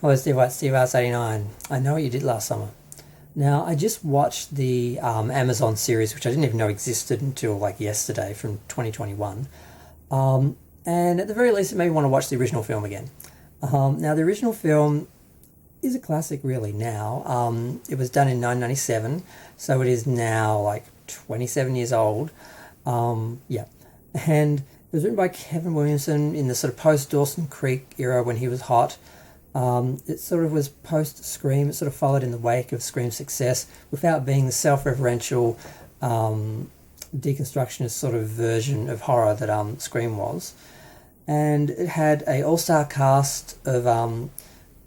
Hello, Steve White, Steve House 89. I know what you did last summer. Now, I just watched the Amazon series, which I didn't even know existed until like yesterday from 2021. And at the very least, it made me want to watch the original film again. Now, the original film is a classic, really, now. It was done in 1997, so it is now like 27 years old. Yeah. And it was written by Kevin Williamson in the sort of post Dawson Creek era when he was hot. It sort of was post Scream. It sort of followed in the wake of Scream's success without being the self-referential deconstructionist sort of version of horror that Scream was. And it had a all-star cast of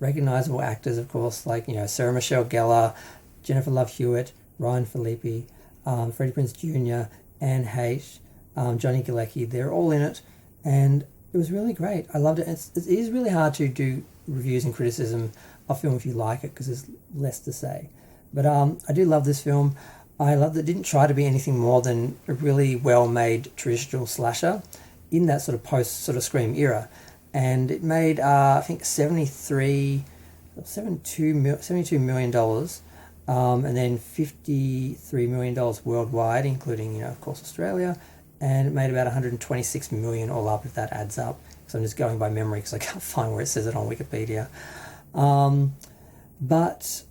recognisable actors, of course, like, Sarah Michelle Gellar, Jennifer Love Hewitt, Ryan Phillippe, Freddie Prinze Jr., Anne Heche, Johnny Galecki. They're all in it, and it was really great. I loved it. It is really hard to do reviews and criticism of film if you like it because there's less to say. But I do love this film. I love that it didn't try to be anything more than a really well-made traditional slasher in that sort of post sort of Scream era. And it made, I think, $72 million dollars, and then $53 million worldwide, including, of course, Australia. And it made about 126 million all up, if that adds up. So I'm just going by memory because I can't find where it says it on Wikipedia. But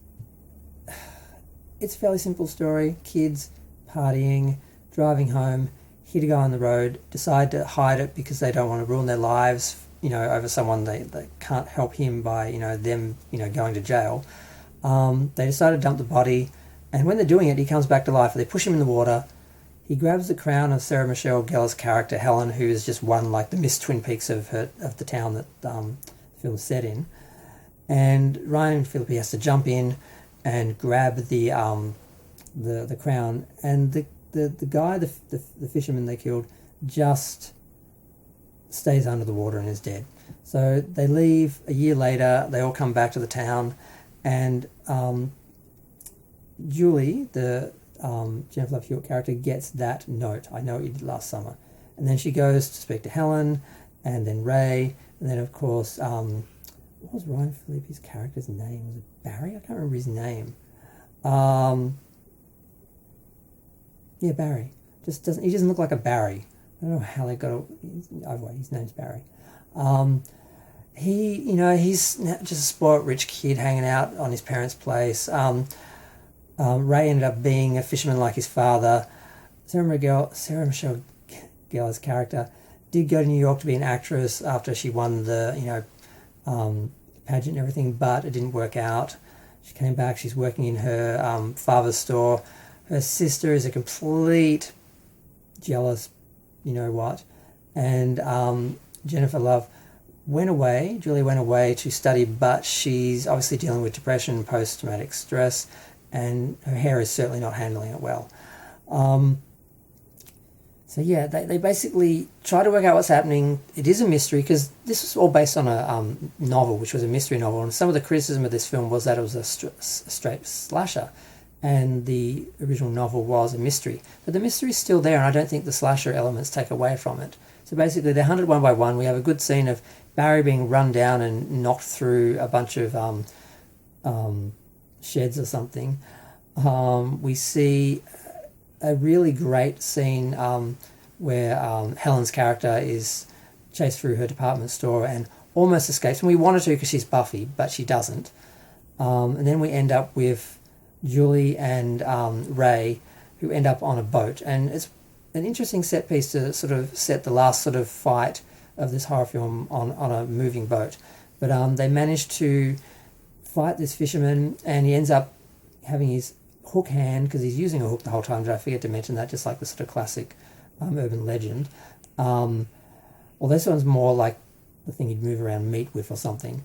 it's a fairly simple story. Kids partying, driving home, hit a guy on the road, decide to hide it because they don't want to ruin their lives, over someone they can't help him by, them, going to jail. They decide to dump the body, and when they're doing it, he comes back to life. They push him in the water. He grabs the crown of Sarah Michelle Gellar's character, Helen, who is just won like the Miss Twin Peaks of the town that the film's set in. And Ryan Phillippe has to jump in and grab the crown. And the guy, the fisherman they killed, just stays under the water and is dead. So they leave a year later. They all come back to the town, and Julie, the Jennifer Love Hewitt character, gets that note. I know what you did last summer. And then she goes to speak to Helen, and then Ray, and then of course, what was Ryan Phillippe's character's name? Was it Barry? I can't remember his name. Yeah, Barry. He doesn't look like a Barry. I don't know how they got his name's Barry. He's just a spoiled rich kid hanging out on his parents' place. Ray ended up being a fisherman like his father. Sarah Michelle Gellar's character did go to New York to be an actress after she won the pageant and everything, but it didn't work out. She came back. She's working in her father's store. Her sister is a complete jealous, what, and Jennifer Love Julie went away to study, but she's obviously dealing with depression and post-traumatic stress, and her hair is certainly not handling it well. They basically try to work out what's happening. It is a mystery because this was all based on a novel, which was a mystery novel, and some of the criticism of this film was that it was a straight slasher, and the original novel was a mystery. But the mystery is still there, and I don't think the slasher elements take away from it. So basically, they're hunted one by one. We have a good scene of Barry being run down and knocked through a bunch of sheds or something. We see a really great scene where Helen's character is chased through her department store and almost escapes. And we want her to because she's Buffy, but she doesn't. And then we end up with Julie and Ray, who end up on a boat. And it's an interesting set piece to sort of set the last sort of fight of this horror film on a moving boat. But they manage to fight this fisherman, and he ends up having his hook hand, because he's using a hook the whole time. Did I forget to mention that? Just like the sort of classic urban legend. Well, this one's more like the thing you'd move around meat with or something.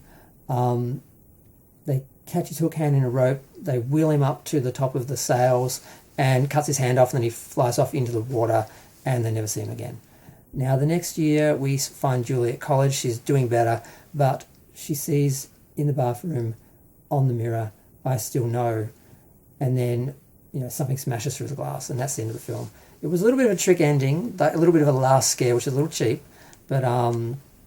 They catch his hook hand in a rope, they wheel him up to the top of the sails and cuts his hand off, and then he flies off into the water, and they never see him again. Now, the next year, we find Julie at college. She's doing better, but she sees in the bathroom on the mirror, "I still know," and then something smashes through the glass, and that's the end of the film. It was a little bit of a trick ending, a little bit of a last scare, which is a little cheap, but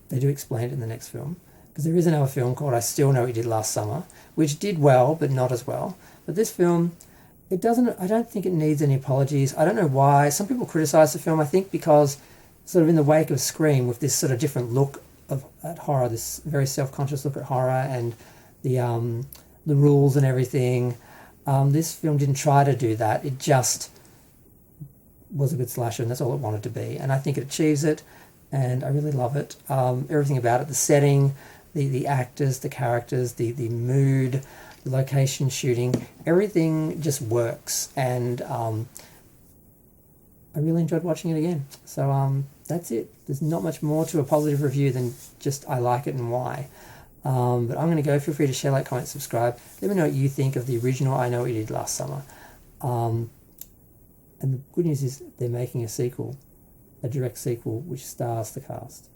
they do explain it in the next film, because there is another film called I Still Know What You Did Last Summer, which did well, but not as well. But this film, it doesn't, I don't think it needs any apologies. I don't know why. Some people criticise the film, I think, because sort of in the wake of Scream, with this sort of different look at horror, this very self-conscious look at horror and the rules and everything, this film didn't try to do that. It just was a good slasher, and that's all it wanted to be. And I think it achieves it, and I really love it. Everything about it, the setting, the actors, the characters, the mood, the location shooting, everything just works. And I really enjoyed watching it again. So that's it. There's not much more to a positive review than just I like it and why. But I'm going to go. Feel free to share, like, comment, subscribe. Let me know what you think of the original I Know What You Did Last Summer. And the good news is they're making a sequel, a direct sequel, which stars the cast.